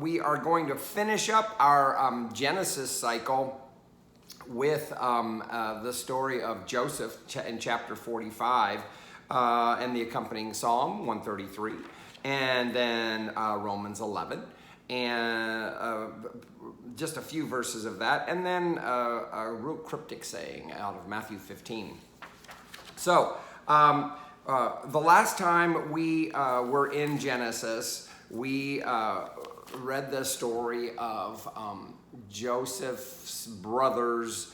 we are going to finish up our Genesis cycle with the story of Joseph in chapter 45 and the accompanying Psalm 133, and then Romans 11, and just a few verses of that, and then a real cryptic saying out of Matthew 15. So, the last time we were in Genesis, we read the story of Joseph's brothers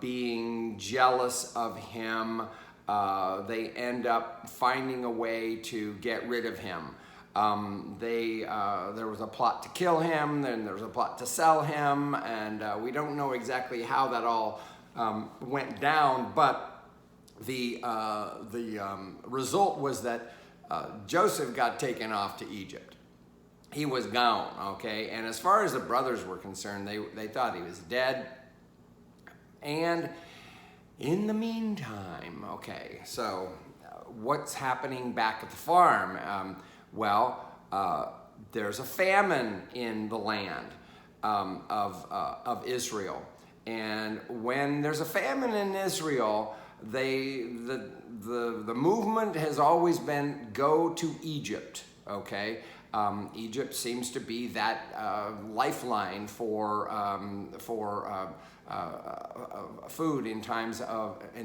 being jealous of him. They end up finding a way to get rid of him. There was a plot to kill him, then there was a plot to sell him, and we don't know exactly how that all went down, but the result was that Joseph got taken off to Egypt. He was gone, okay? And as far as the brothers were concerned, they thought he was dead. And in the meantime, okay, so what's happening back at the farm? There's a famine in the land of Israel. And when there's a famine in Israel, the movement has always been go to Egypt, okay? Egypt seems to be that lifeline for food in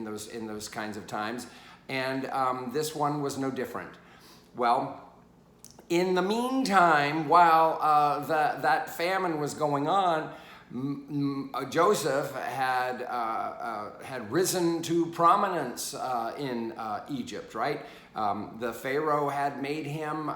those kinds of times, and this one was no different. Well, in the meantime, while that famine was going on, Joseph had risen to prominence in Egypt, right? The Pharaoh had made him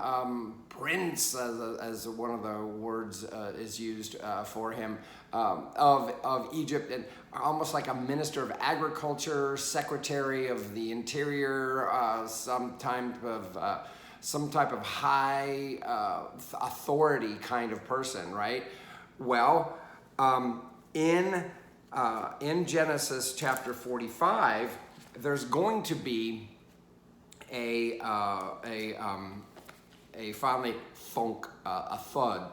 prince, as one of the words is used for him, of Egypt, and almost like a minister of agriculture, secretary of the interior, some type of high authority kind of person, right? Well, in Genesis chapter 45, there's going to be a finally thunk, a thud.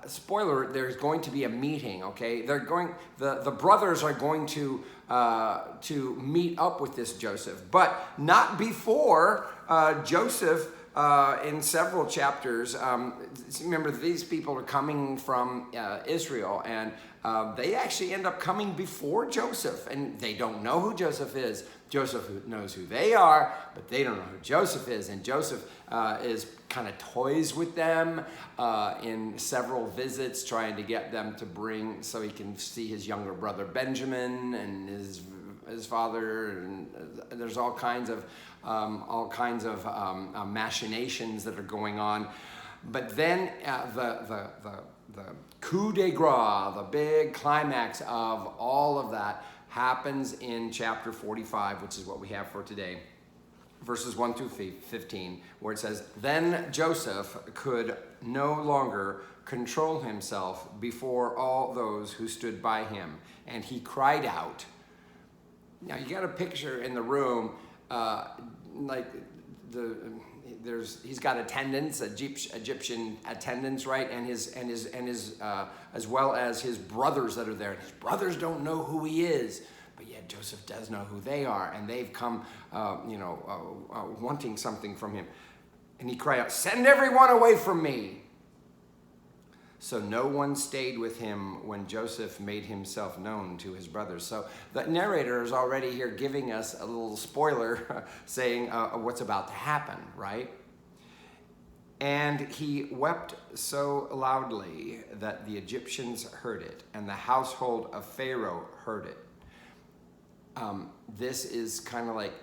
Spoiler: there's going to be a meeting. Okay, the brothers are going to meet up with this Joseph, but not before Joseph. In several chapters, remember, these people are coming from Israel, and they actually end up coming before Joseph, and they don't know who Joseph is. Joseph knows who they are, but they don't know who Joseph is, and Joseph is kind of toys with them in several visits, trying to get them to bring so he can see his younger brother Benjamin and his father, and there's all kinds of machinations that are going on. But then the coup de grace, the big climax of all of that, happens in chapter 45, which is what we have for today, verses 1 through 15, where it says, "Then Joseph could no longer control himself before all those who stood by him, and he cried out." Now you got a picture in the room, he's got attendants, Egyptian attendants, right, and his as well as his brothers that are there. His brothers don't know who he is, but yet Joseph does know who they are, and they've come, wanting something from him. And he cried out, "Send everyone away from me!" So no one stayed with him when Joseph made himself known to his brothers. So the narrator is already here giving us a little spoiler saying what's about to happen, right? "And he wept so loudly that the Egyptians heard it, and the household of Pharaoh heard it." This is kind of like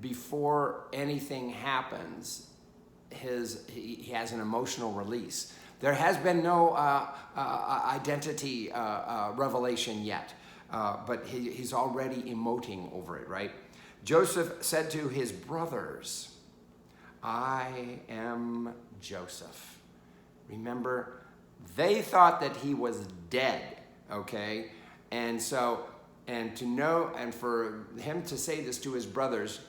before anything happens, he has an emotional release. There has been no identity revelation yet, but he's already emoting over it, right? Joseph said to his brothers, "I am Joseph." Remember, they thought that he was dead, okay? And so, and for him to say this to his brothers,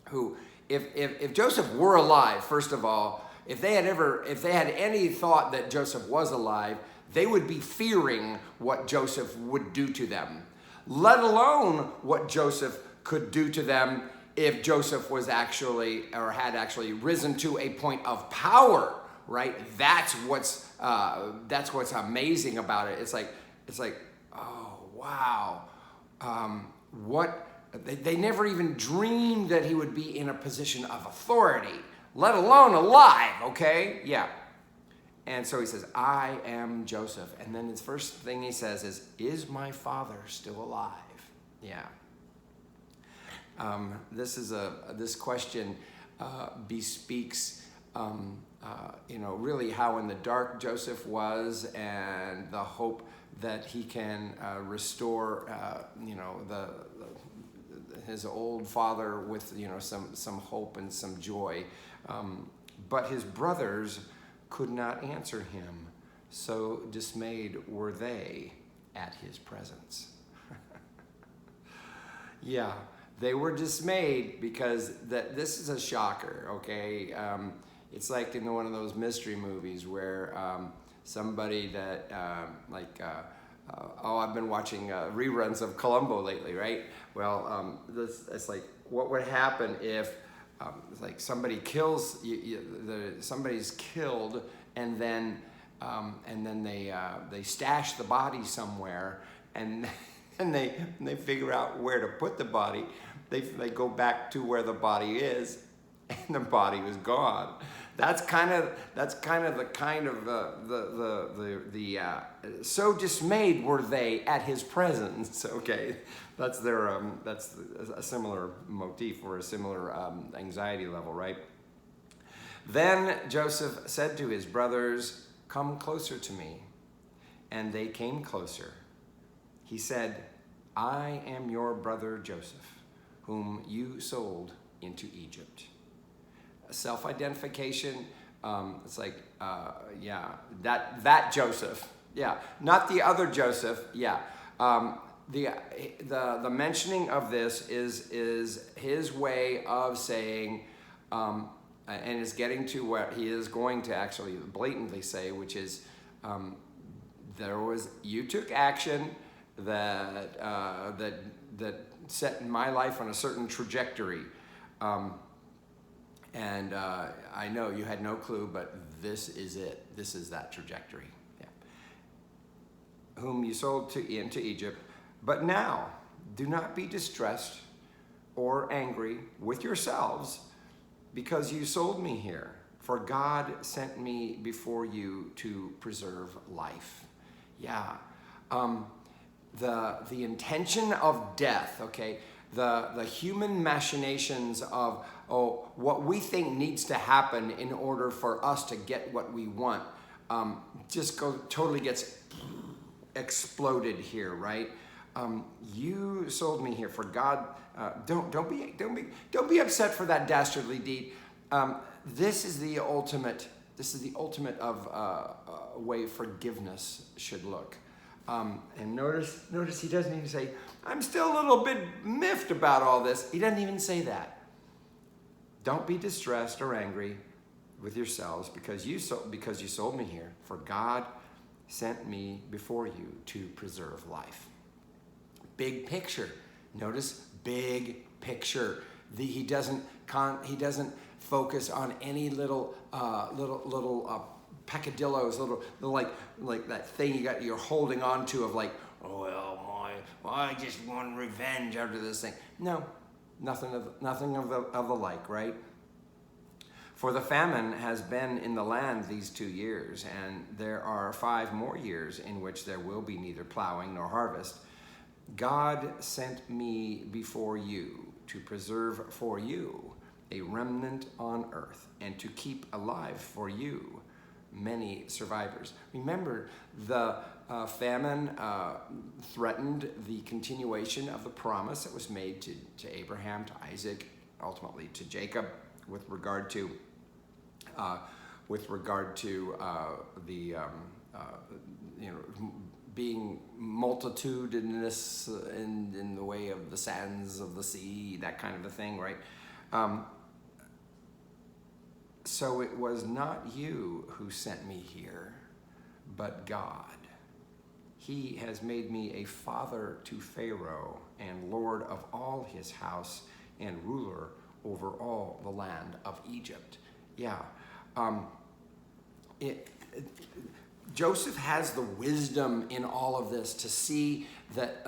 who, if Joseph were alive, first of all, if they had any thought that Joseph was alive, they would be fearing what Joseph would do to them, let alone what Joseph could do to them if Joseph was actually, or had actually risen to a point of power, right? That's what's amazing about it. It's like, oh, wow. They never even dreamed that he would be in a position of authority, let alone alive, okay? Yeah. And so he says, I am Joseph. And then his first thing he says is my father still alive? Yeah. This question bespeaks, really how in the dark Joseph was, and the hope that he can restore, his old father with, some hope and some joy. But his brothers could not answer him, so dismayed were they at his presence. Yeah, they were dismayed because this is a shocker, okay? It's like in one of those mystery movies where somebody that, I've been watching reruns of Columbo lately, right? Well, it's like, what would happen if somebody kills, somebody's killed, and then they stash the body somewhere, and they figure out where to put the body. They go back to where the body is, and the body was gone. That's kind of so dismayed were they at his presence. Okay, that's a similar motif, or a similar anxiety level, right? Then Joseph said to his brothers, "Come closer to me." And they came closer. He said, "I am your brother Joseph, whom you sold into Egypt." Self-identification, it's like, that Joseph, yeah, not the other Joseph, yeah. The mentioning of this is his way of saying, and is getting to what he is going to actually blatantly say, which is, you took action that set my life on a certain trajectory. And I know you had no clue, but this is it. This is that trajectory. Yeah. Whom you sold into Egypt. But now, do not be distressed or angry with yourselves because you sold me here. For God sent me before you to preserve life. Yeah. The intention of death, okay? The human machinations of, what we think needs to happen in order for us to get what we want, totally gets exploded here, right? You sold me here for God. Don't be upset for that dastardly deed. This is the ultimate of way forgiveness should look. And notice he doesn't even say, I'm still a little bit miffed about all this. He doesn't even say that. Don't be distressed or angry with yourselves because you sold me here, for God sent me before you to preserve life. Big picture. Notice big picture. He doesn't focus on any little peccadillos, little like that thing you're holding on to of like, I just want revenge after this thing. No, nothing of the like, right? For the famine has been in the land these 2 years, and there are 5 more years in which there will be neither plowing nor harvest. God sent me before you to preserve for you a remnant on earth, and to keep alive for you many survivors. Remember, the famine threatened the continuation of the promise that was made to Abraham, to Isaac, ultimately to Jacob, with regard to being multitudinous in the way of the sands of the sea, that kind of a thing, right? So it was not you who sent me here, but God. He has made me a father to Pharaoh and Lord of all his house and ruler over all the land of Egypt. Yeah. Joseph has the wisdom in all of this to see that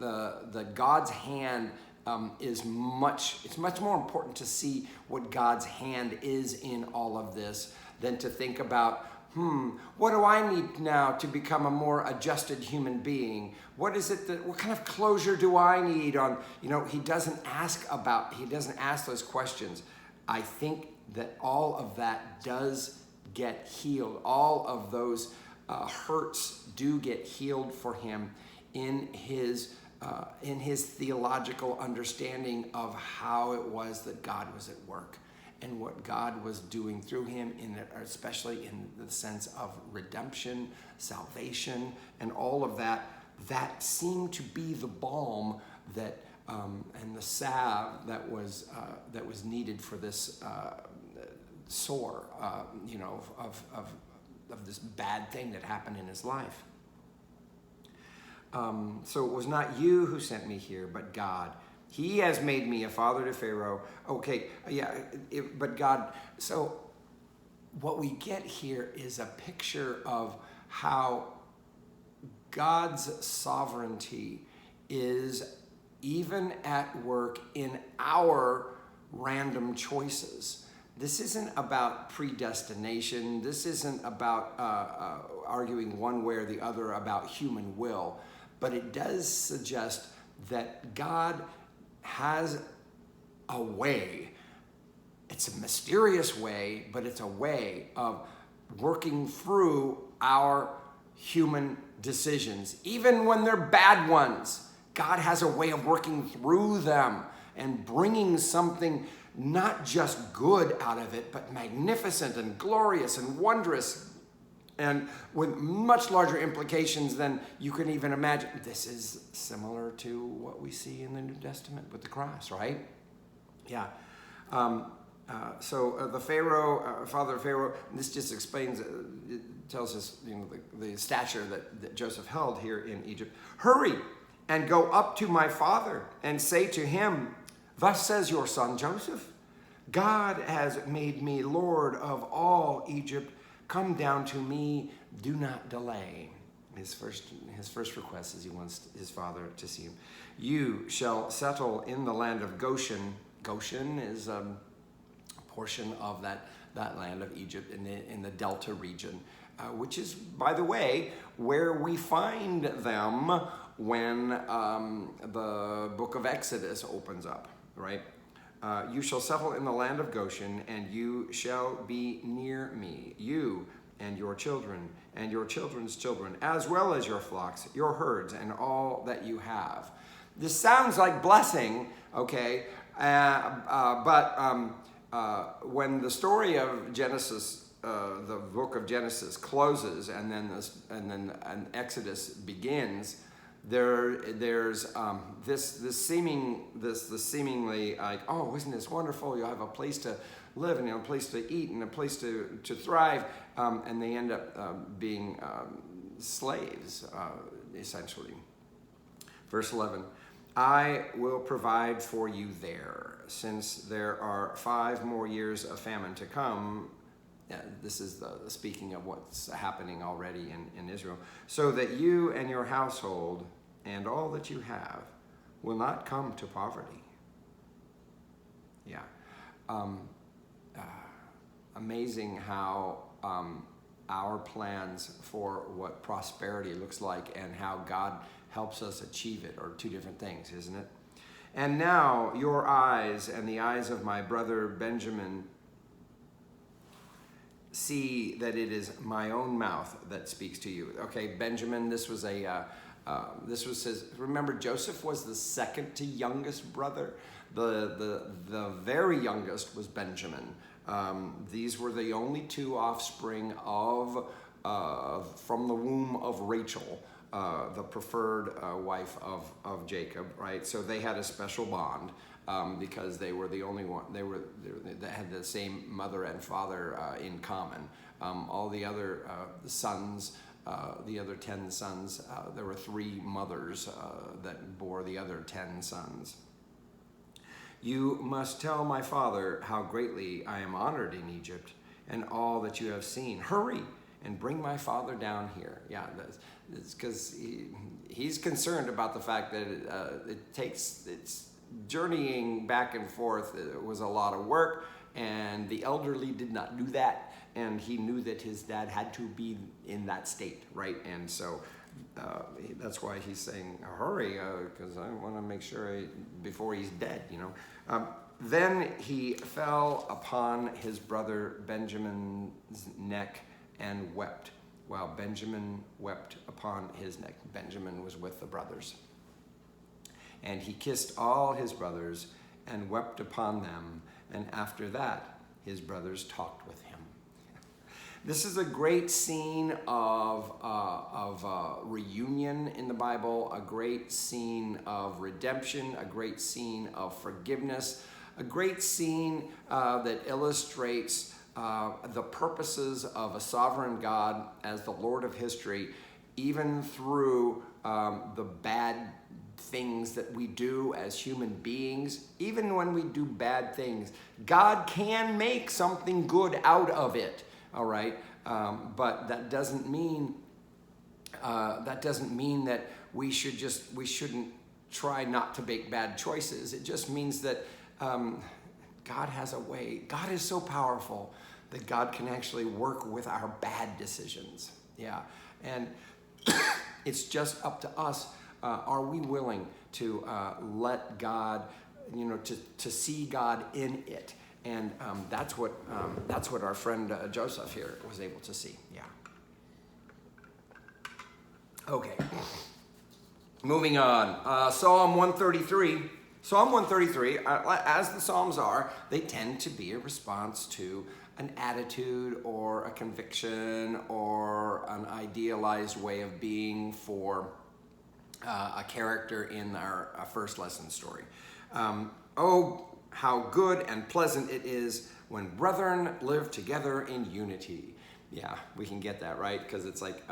the God's hand it's much more important to see what God's hand is in all of this than to think about, what do I need now to become a more adjusted human being? What kind of closure do I need on, he doesn't ask those questions. I think that all of that does get healed. All of those hurts do get healed for him in his theological understanding of how it was that God was at work and what God was doing through him, especially in the sense of redemption, salvation, and all of that. That seemed to be the balm that and the salve that was needed for this sore, of this bad thing that happened in his life. So it was not you who sent me here, but God. He has made me a father to Pharaoh. Okay, yeah, but God. So what we get here is a picture of how God's sovereignty is even at work in our random choices. This isn't about predestination. This isn't about arguing one way or the other about human will. But it does suggest that God has a way. It's a mysterious way, but it's a way of working through our human decisions. Even when they're bad ones, God has a way of working through them and bringing something not just good out of it, but magnificent and glorious and wondrous and with much larger implications than you can even imagine. This is similar to what we see in the New Testament with the cross, right? Yeah. So the Pharaoh, father of Pharaoh, this just explains, it tells us, the stature that Joseph held here in Egypt. Hurry and go up to my father and say to him, thus says your son Joseph, God has made me Lord of all Egypt. Come down to me, do not delay. His first request is he wants his father to see him. You shall settle in the land of Goshen. Goshen is a portion of that land of Egypt in the Delta region, which is, by the way, where we find them when the book of Exodus opens up, right? You shall settle in the land of Goshen, and you shall be near me, you and your children, and your children's children, as well as your flocks, your herds, and all that you have. This sounds like blessing, okay? But when the story of Genesis, the book of Genesis closes, and then Exodus begins, there's this seemingly like, oh, isn't this wonderful? You'll have a place to live and a place to eat and a place to thrive, and they end up being slaves, essentially. Verse 11, I will provide for you there, since there are 5 more years of famine to come. Yeah, this is the speaking of what's happening already in Israel, so that you and your household and all that you have will not come to poverty. Yeah. Amazing how our plans for what prosperity looks like and how God helps us achieve it are 2 different things, isn't it? And now your eyes and the eyes of my brother Benjamin see that it is my own mouth that speaks to you. Okay, Benjamin, this was his, remember Joseph was the second to youngest brother. The very youngest was Benjamin. These were the only 2 offspring from the womb of Rachel. the preferred wife of Jacob, right? So they had a special bond because they were the only one. They had the same mother and father in common. All the other sons, the other 10 sons, there were 3 mothers that bore the other 10 sons. You must tell my father how greatly I am honored in Egypt and all that you have seen. Hurry and bring my father down here. Yeah, it's because he's concerned about the fact that it's journeying back and forth. It was a lot of work, and the elderly did not do that, and he knew that his dad had to be in that state, right? And so that's why he's saying, hurry, because I want to make sure before he's dead, you know. Then he fell upon his brother Benjamin's neck and wept, while Benjamin wept upon his neck. Benjamin was with the brothers. And he kissed all his brothers and wept upon them, and after that his brothers talked with him. This is a great scene of reunion in the Bible, a great scene of redemption, a great scene of forgiveness, a great scene that illustrates the purposes of a sovereign God as the Lord of history, even through the bad things that we do as human beings. Even when we do bad things, God can make something good out of it. All right, but that doesn't mean that we shouldn't try not to make bad choices. It just means that God has a way. God is so powerful that God can actually work with our bad decisions. Yeah, and it's just up to us. Are we willing to let God, to see God in it? And that's what our friend Joseph here was able to see. Yeah. Okay. Moving on. Psalm 133. Psalm 133, as the Psalms are, they tend to be a response to an attitude or a conviction or an idealized way of being for a character in our first lesson story. Oh, how good and pleasant it is when brethren live together in unity. Yeah, we can get that, right? Because it's like,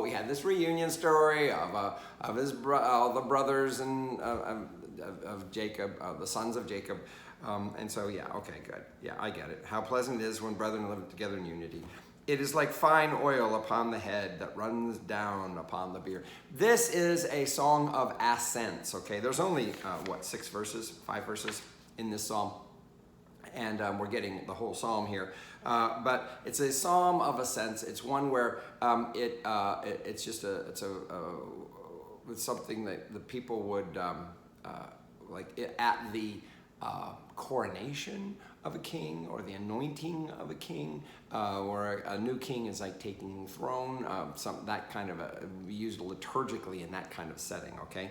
we had this reunion story of all the brothers and of Jacob, the sons of Jacob. And so, yeah, okay, good. Yeah, I get it. How pleasant it is when brethren live together in unity. It is like fine oil upon the head that runs down upon the beard. This is a song of ascents, okay? There's only, 5 verses in this psalm. And we're getting the whole psalm here. But it's a psalm of ascents. It's one where it's something that the people would, at the coronation of a king or the anointing of a king, or a new king is like taking the throne, that kind of used liturgically in that kind of setting, okay?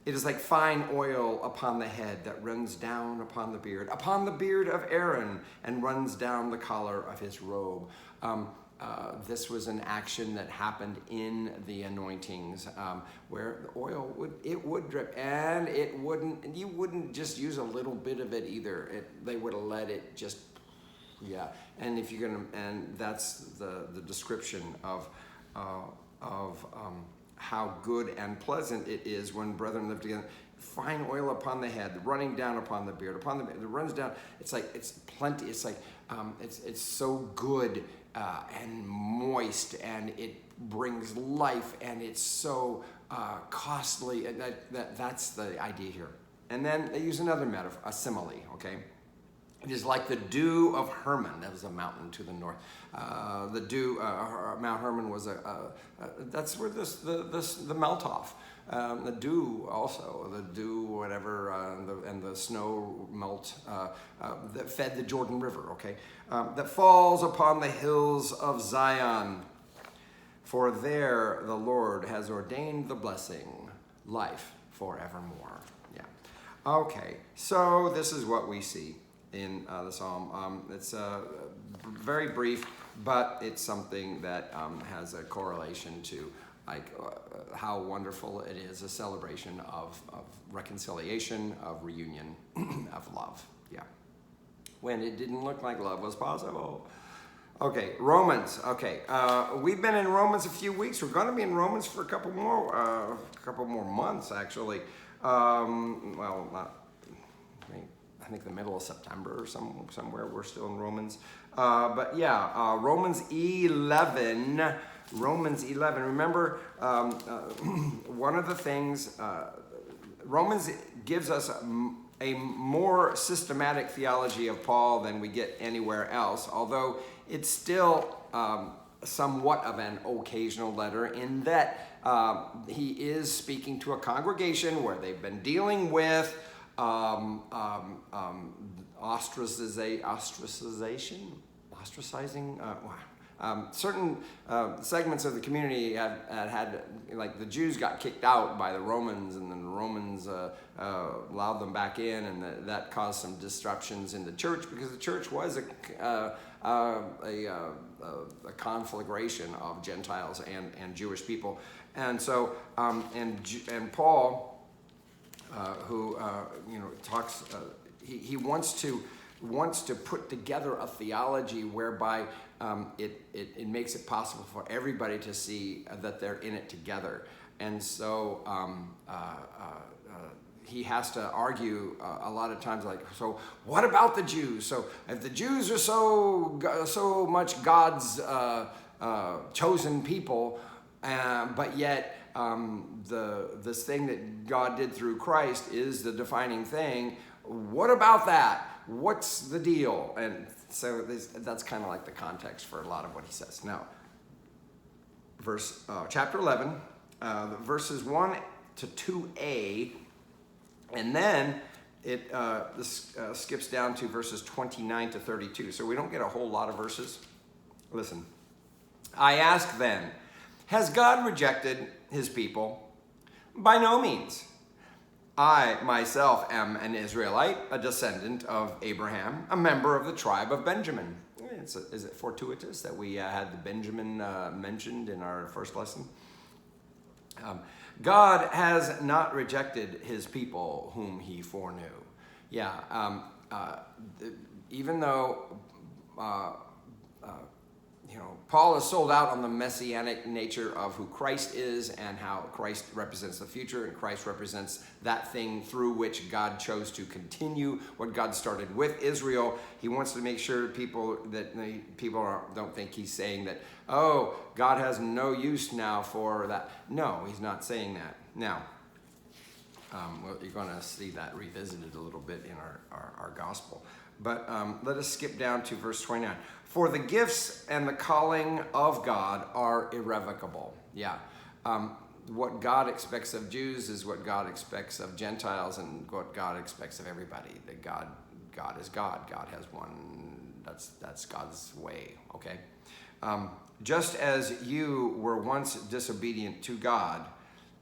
It is like fine oil upon the head that runs down upon the beard of Aaron, and runs down the collar of his robe. This was an action that happened in the anointings, where the oil would drip, and you wouldn't just use a little bit of it either. They would have let it just, yeah. And if you're and that's the description of how good and pleasant it is when brethren live together. Fine oil upon the head, running down upon the beard. It runs down. It's like it's plenty. It's like it's so good and moist, and it brings life, and it's so costly. And that's the idea here. And then they use another metaphor, a simile. Okay. It is like the dew of Hermon. That was a mountain to the north. The dew, Mount Hermon was that's where the melt off. The dew also, the dew, whatever, and the snow melt that fed the Jordan River. Okay, that falls upon the hills of Zion. For there the Lord has ordained the blessing, life forevermore. Yeah. Okay, so this is what we see in the psalm. It's very brief, but it's something that has a correlation to how wonderful it is, a celebration of reconciliation, of reunion, of love. Yeah. When it didn't look like love was possible. Okay, Romans. Okay, we've been in Romans a few weeks. We're going to be in Romans for a couple more months, actually. Well, not. I think the middle of September or somewhere. We're still in Romans. But yeah, Romans 11. Romans 11. Remember, one of the things, Romans gives us a more systematic theology of Paul than we get anywhere else, although it's still somewhat of an occasional letter in that he is speaking to a congregation where they've been dealing with ostracizing. Certain segments of the community had, like the Jews got kicked out by the Romans, and then the Romans allowed them back in, and that caused some disruptions in the church, because the church was a conflagration of Gentiles and Jewish people. And so, and Paul, who talks, he wants to put together a theology whereby it makes it possible for everybody to see that they're in it together. And so he has to argue a lot of times, like, so what about the Jews? So if the Jews are so much God's chosen people, but yet this thing that God did through Christ is the defining thing, what about that? What's the deal? And so that's kind of like the context for a lot of what he says. Now, chapter 11, verses 1 to 2a, and then it skips down to verses 29 to 32. So we don't get a whole lot of verses. Listen. I ask then, has God rejected his people? By no means. I myself am an Israelite, a descendant of Abraham, a member of the tribe of Benjamin. Is it fortuitous that we had the Benjamin mentioned in our first lesson? God has not rejected his people whom he foreknew. Yeah, even though Paul is sold out on the messianic nature of who Christ is and how Christ represents the future, and Christ represents that thing through which God chose to continue what God started with Israel. He wants to make sure people don't think he's saying that, oh, God has no use now for that. No, he's not saying that. Now, you're going to see that revisited a little bit in our gospel. But let us skip down to verse 29. For the gifts and the calling of God are irrevocable. Yeah. What God expects of Jews is what God expects of Gentiles, and what God expects of everybody. That God is God. God has one. That's God's way. Okay. Just as you were once disobedient to God,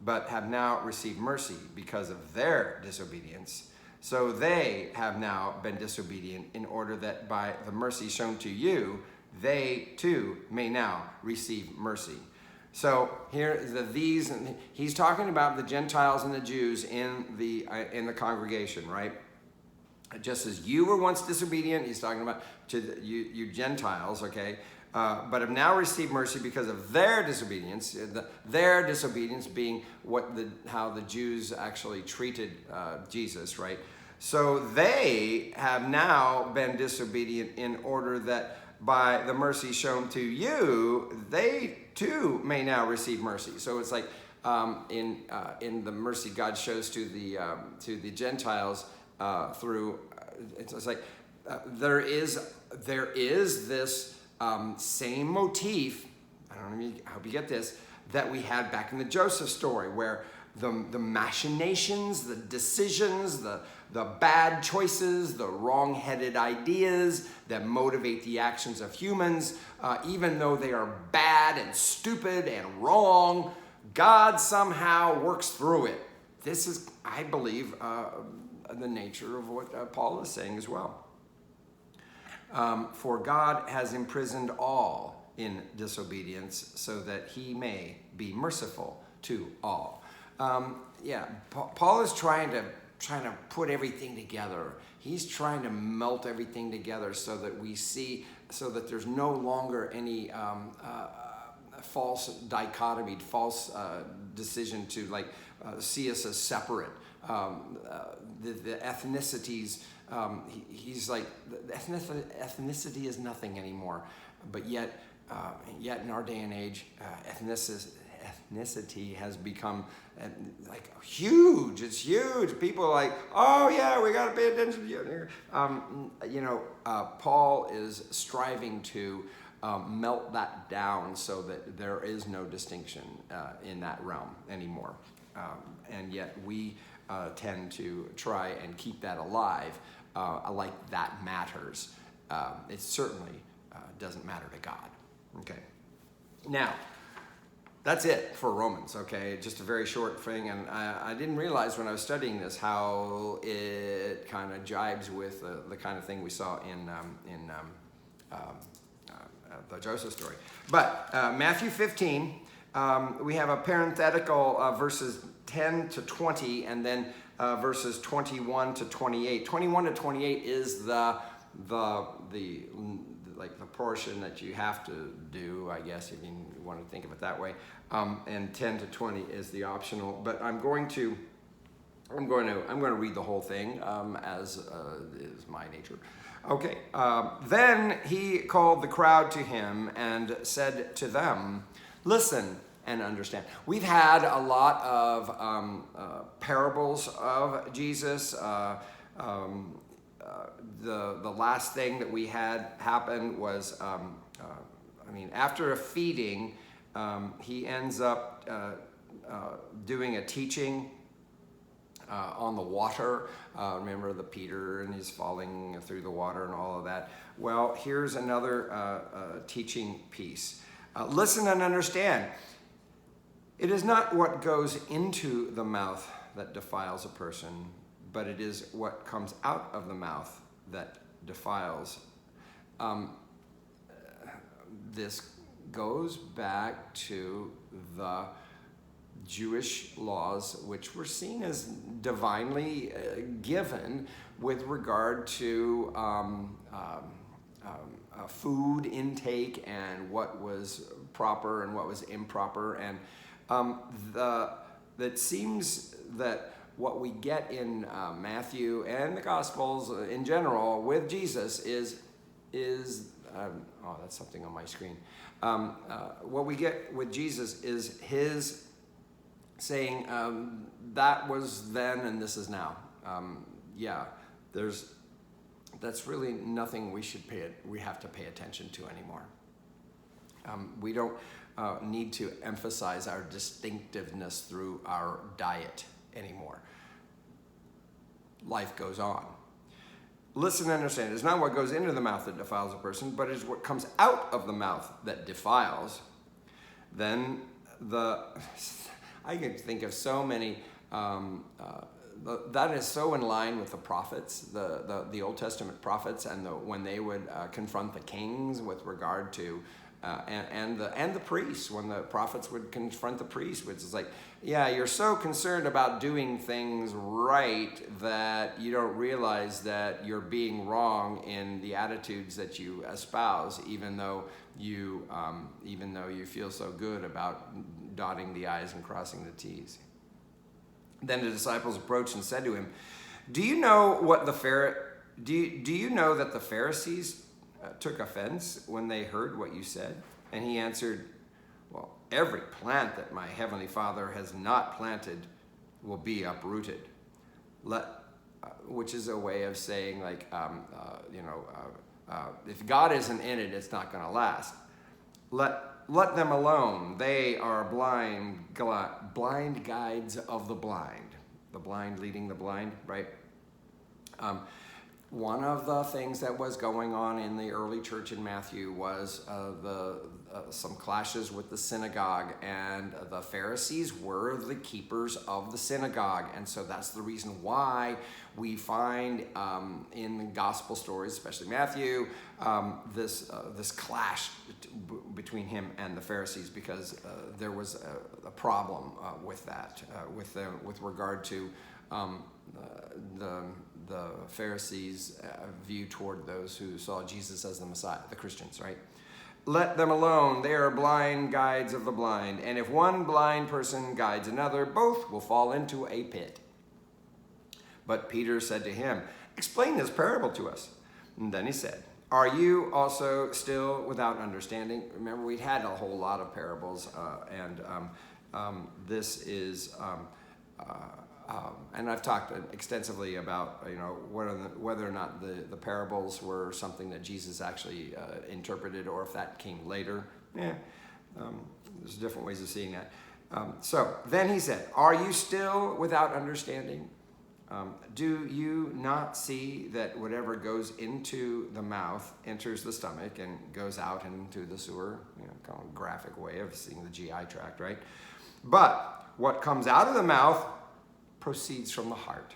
but have now received mercy because of their disobedience, so they have now been disobedient, in order that by the mercy shown to you, they too may now receive mercy. So here, he's talking about the Gentiles and the Jews in the congregation, right? Just as you were once disobedient, he's talking about to you Gentiles, okay? But have now received mercy because of their disobedience. Their disobedience being how the Jews actually treated Jesus, right? So they have now been disobedient, in order that by the mercy shown to you, they too may now receive mercy. So it's like in the mercy God shows to the Gentiles through. It's like there is this same motif. I hope you get this, that we had back in the Joseph story, where the machinations, the decisions, the bad choices, the wrong-headed ideas that motivate the actions of humans, even though they are bad and stupid and wrong, God somehow works through it. This is, I believe, the nature of what Paul is saying as well. For God has imprisoned all in disobedience, so that he may be merciful to all. Paul is trying to put everything together. He's trying to melt everything together so that we see, so that there's no longer any false dichotomy, false decision to see us as separate. The ethnicities, he's like, the ethnicity is nothing anymore. But yet in our day and age, ethnicity has become huge. It's huge. People are like, oh yeah, we got to pay attention to you. Paul is striving to melt that down so that there is no distinction in that realm anymore. And yet we tend to try and keep that alive, like that matters. It certainly doesn't matter to God. Okay. Now, that's it for Romans, okay? Just a very short thing, and I didn't realize when I was studying this how it kind of jibes with the kind of thing we saw in the Joseph story. But Matthew 15, we have a parenthetical verses 10 to 20, and then verses 21 to 28. 21 to 28 is the portion that you have to do, I guess, if you want to think of it that way. And 10 to 20 is the optional. But I'm going to read the whole thing as is my nature. Okay. Then he called the crowd to him and said to them, "Listen and understand." We've had a lot of parables of Jesus. The last thing that we had happen was, after a feeding, he ends up doing a teaching on the water. Remember the Peter and he's falling through the water and all of that. Well, here's another teaching piece. Listen and understand. It is not what goes into the mouth that defiles a person, but it is what comes out of the mouth that defiles. This goes back to the Jewish laws, which were seen as divinely given with regard to food intake and what was proper and what was improper. And that seems that what we get in Matthew and the Gospels in general with Jesus is that's something on my screen. What we get with Jesus is his saying, that was then and this is now. That's really nothing we have to pay attention to anymore. We don't need to emphasize our distinctiveness through our diet anymore. Life goes on. Listen and understand. It's not what goes into the mouth that defiles a person, but it's what comes out of the mouth that defiles. Then I can think of so many. That is so in line with the prophets, the Old Testament prophets, and when they would confront the kings with regard to. And the priests, when the prophets would confront the priests, which is like, yeah, you're so concerned about doing things right that you don't realize that you're being wrong in the attitudes that you espouse, even though you feel so good about dotting the I's and crossing the T's. Then the disciples approached and said to him, "Do you know that the Pharisees took offense when they heard what you said?" And he answered, "Well, every plant that my heavenly Father has not planted will be uprooted." Which is a way of saying, if God isn't in it, it's not going to last. Let them alone. They are blind guides of the blind. The blind leading the blind, right? One of the things that was going on in the early church in Matthew was some clashes with the synagogue, and the Pharisees were the keepers of the synagogue, and so that's the reason why we find in the gospel stories, especially Matthew, this clash between him and the Pharisees, because there was a problem with that, with regard to the Pharisees' view toward those who saw Jesus as the Messiah, the Christians, right? Let them alone. They are blind guides of the blind. And if one blind person guides another, both will fall into a pit. But Peter said to him, explain this parable to us. And then he said, are you also still without understanding? Remember, we'd had a whole lot of parables, this is... and I've talked extensively about, whether or not the parables were something that Jesus actually interpreted, or if that came later. There's different ways of seeing that. So then he said, are you still without understanding? Do you not see that whatever goes into the mouth enters the stomach and goes out into the sewer? Kind of a graphic way of seeing the GI tract, right? But what comes out of the mouth proceeds from the heart,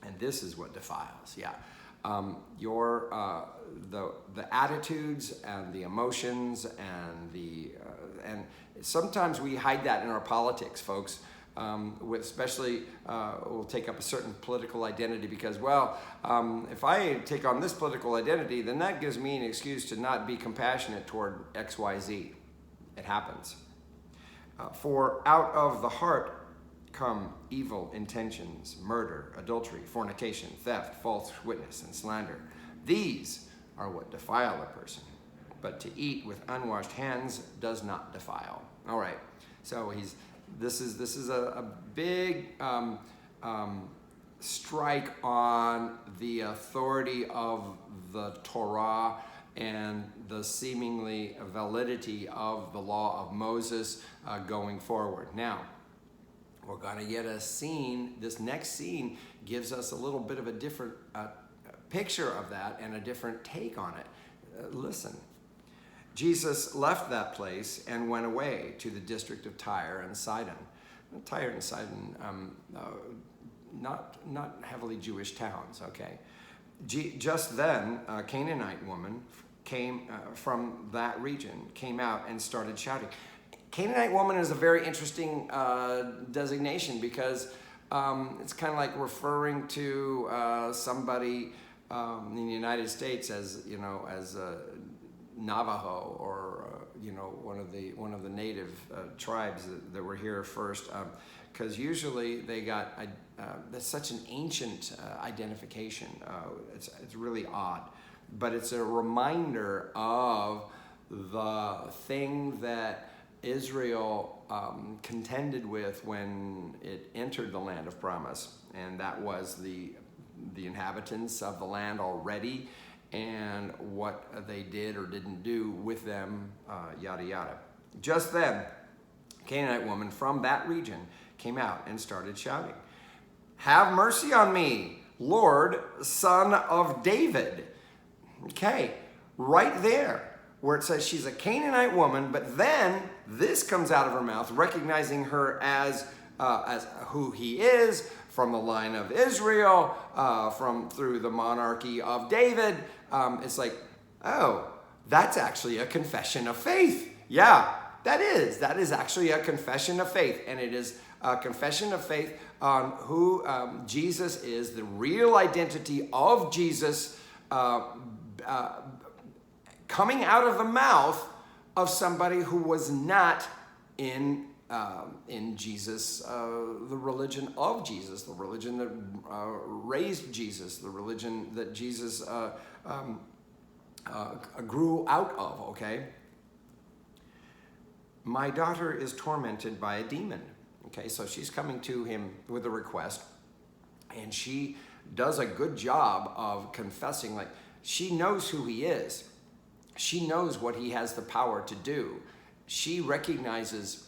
and this is what defiles. The attitudes and the emotions and sometimes we hide that in our politics, folks. Especially we'll take up a certain political identity because, if I take on this political identity, then that gives me an excuse to not be compassionate toward XYZ. It happens. For out of the heart come evil intentions, murder, adultery, fornication, theft, false witness, and slander. These are what defile a person. But to eat with unwashed hands does not defile. All right. So this is a big strike on the authority of the Torah and the seemingly validity of the law of Moses going forward. Now, we're going to get a scene. This next scene gives us a little bit of a different picture of that and a different take on it. Listen. Jesus left that place and went away to the district of Tyre and Sidon. Tyre and Sidon, not heavily Jewish towns, okay? Just then, a Canaanite woman came from that region, came out and started shouting. Canaanite woman is a very interesting designation because it's kind of like referring to somebody in the United States as Navajo or one of the native tribes that were here first, because usually they got that's such an ancient identification. It's really odd, but it's a reminder of the thing that Israel contended with when it entered the land of promise, and that was the inhabitants of the land already, and what they did or didn't do with them, yada yada. Just then, a Canaanite woman from that region came out and started shouting, "Have mercy on me, Lord, Son of David." Okay, right there, where it says she's a Canaanite woman, but then this comes out of her mouth, recognizing her as who he is, from the line of Israel, through the monarchy of David. It's like, oh, that's actually a confession of faith. Yeah, that is actually a confession of faith, and it is a confession of faith on who Jesus is, the real identity of Jesus, coming out of the mouth of somebody who was not in Jesus, the religion of Jesus, the religion that raised Jesus, the religion that Jesus grew out of, okay? My daughter is tormented by a demon. Okay, so she's coming to him with a request, and she does a good job of confessing, like, she knows who he is. She knows what he has the power to do. She recognizes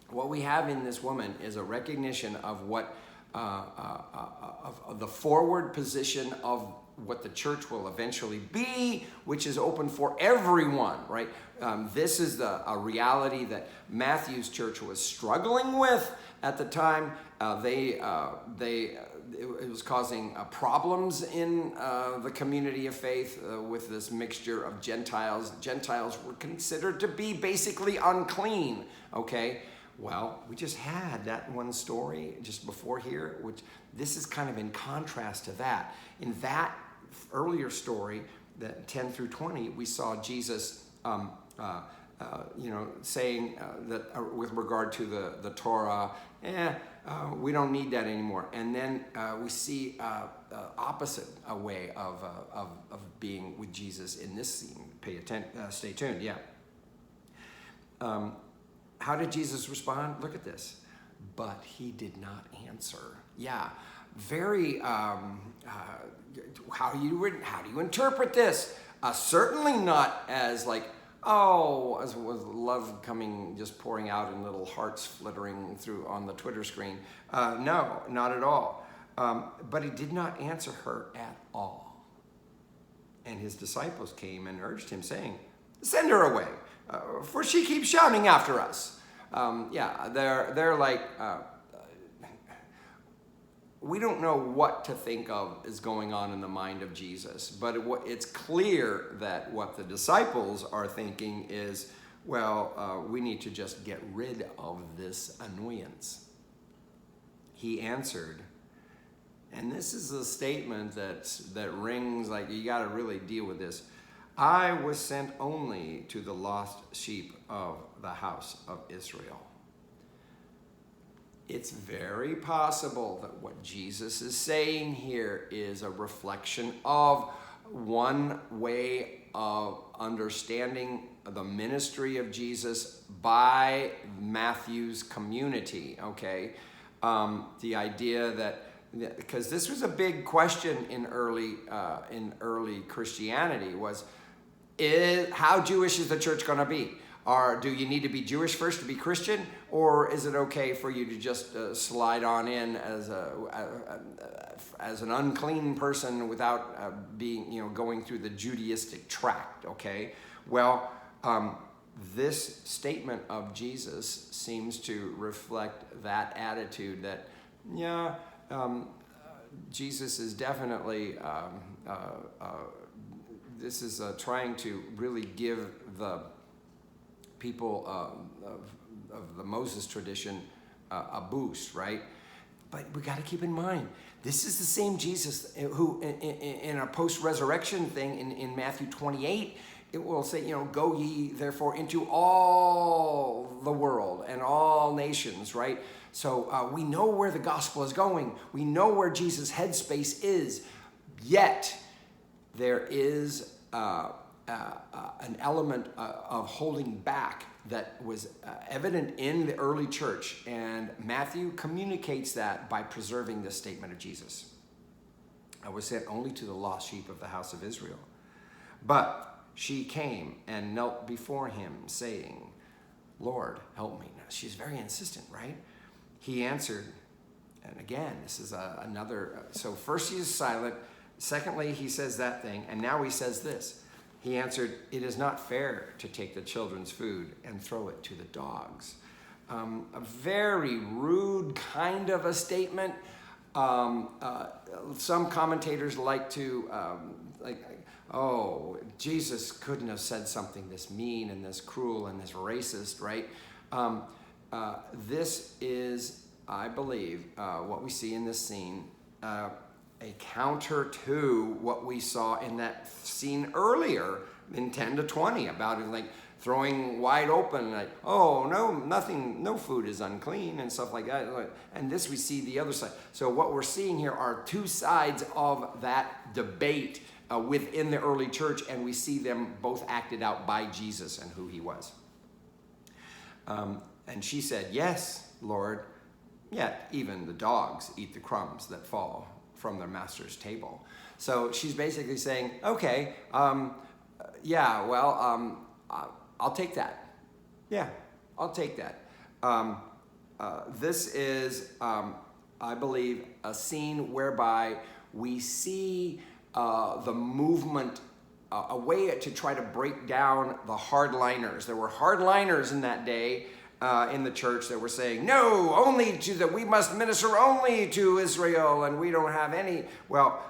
what we have in this woman is a recognition of what the forward position of what the church will eventually be, which is open for everyone, right? This is a reality that Matthew's church was struggling with at the time. It was causing problems in the community of faith with this mixture of Gentiles. Gentiles were considered to be basically unclean, okay? Well, we just had that one story just before here, which this is kind of in contrast to that. In that earlier story, that 10 through 20, we saw Jesus, saying that with regard to the Torah, we don't need that anymore. And then we see opposite a way of being with Jesus in this scene. Pay attention. Stay tuned. Yeah. How did Jesus respond? Look at this. But he did not answer. Yeah. Very. How do you interpret this? Certainly not as like, as with love coming, just pouring out and little hearts flittering through on the Twitter screen. No, not at all. But he did not answer her at all. And his disciples came and urged him, saying, "Send her away, for she keeps shouting after us." They're like, we don't know what to think of is going on in the mind of Jesus, but it's clear that what the disciples are thinking is, we need to just get rid of this annoyance. He answered, and this is a statement that rings like you got to really deal with this. "I was sent only to the lost sheep of the house of Israel." It's very possible that what Jesus is saying here is a reflection of one way of understanding the ministry of Jesus by Matthew's community, okay? The idea that, because this was a big question in early Christianity, was how Jewish is the church going to be? Or do you need to be Jewish first to be Christian? Or is it okay for you to just slide on in as an unclean person without going through the Judaistic tract, okay? Well, this statement of Jesus seems to reflect that attitude that, Jesus is definitely, this is trying to really give the people of the Moses tradition a boost, right? But we got to keep in mind, this is the same Jesus who, in a post-resurrection thing in Matthew 28, it will say, go ye therefore into all the world and all nations, right? So we know where the gospel is going. We know where Jesus' headspace is. Yet there is an element of holding back that was evident in the early church, and Matthew communicates that by preserving this statement of Jesus. "I was sent only to the lost sheep of the house of Israel. But she came and knelt before him, saying, 'Lord, help me.'" Now, she's very insistent, right? He answered, and again, this is another, so first he's silent, secondly he says that thing, and now he says this. He answered, "It is not fair to take the children's food and throw it to the dogs." A very rude kind of a statement. Some commentators like to, Jesus couldn't have said something this mean and this cruel and this racist, right? This is, I believe, what we see in this scene, a counter to what we saw in that scene earlier in 10 to 20 about it, like throwing wide open, like, no food is unclean and stuff like that. And this we see the other side. So what we're seeing here are two sides of that debate within the early church, and we see them both acted out by Jesus and who he was. And she said, "Yes, Lord, yet even the dogs eat the crumbs that fall from their master's table." So she's basically saying, okay, I'll take that. Yeah, I'll take that. This is I believe, a scene whereby we see the movement, a way to try to break down the hardliners. There were hardliners in that day in the church that were saying, no, we must minister only to Israel, and we don't have any. Well,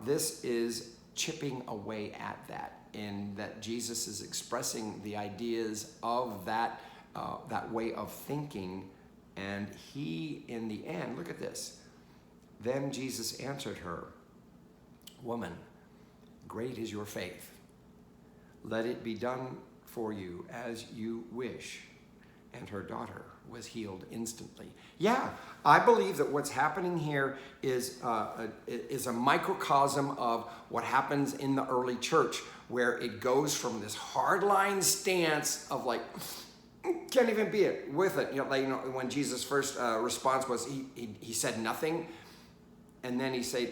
this is chipping away at that, in that Jesus is expressing the ideas of that way of thinking. And he, in the end, look at this. Then Jesus answered her, woman, great is your faith. Let it be done for you as you wish. And her daughter was healed instantly. Yeah, I believe that what's happening here is a microcosm of what happens in the early church, where it goes from this hardline stance of like, can't even be it with it. When Jesus' first response was he said nothing, and then he said,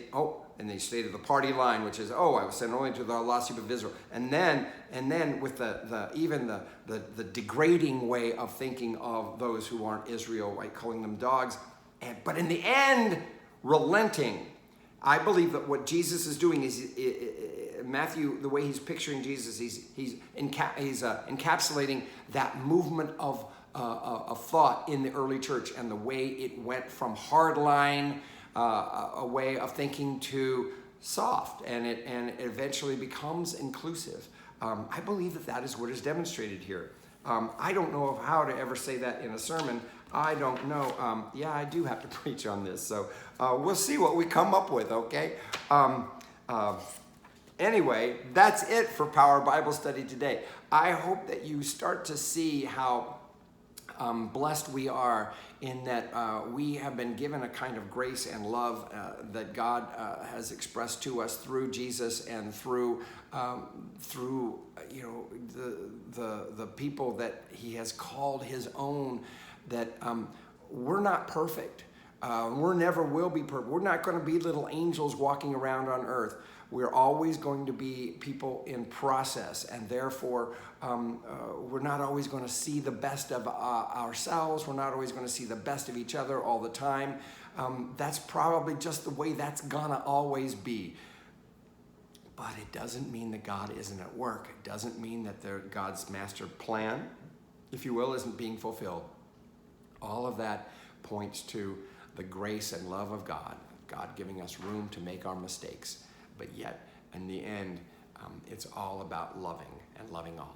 and they stated the party line, which is, I was sent only to the lost sheep of Israel. And then with the degrading way of thinking of those who aren't Israel, like calling them dogs. But in the end, relenting. I believe that what Jesus is doing is, Matthew, the way he's picturing Jesus, he's encapsulating that movement of thought in the early church, and the way it went from hardline, a way of thinking, to soft, and it eventually becomes inclusive. I believe that is what is demonstrated here. I don't know of how to ever say that in a sermon. I don't know. I do have to preach on this, so we'll see what we come up with, okay? Anyway, that's it for Power Bible Study today. I hope that you start to see how blessed we are in that we have been given a kind of grace and love that God has expressed to us through Jesus, and through the people that he has called his own. That we're not perfect. We never will be perfect. We're not going to be little angels walking around on earth. We're always going to be people in process, and therefore we're not always going to see the best of ourselves. We're not always going to see the best of each other all the time. That's probably just the way that's going to always be. But it doesn't mean that God isn't at work. It doesn't mean that God's master plan, if you will, isn't being fulfilled. All of that points to the grace and love of God, God giving us room to make our mistakes. But yet, in the end, it's all about loving, and loving all.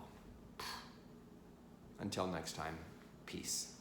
Until next time, peace.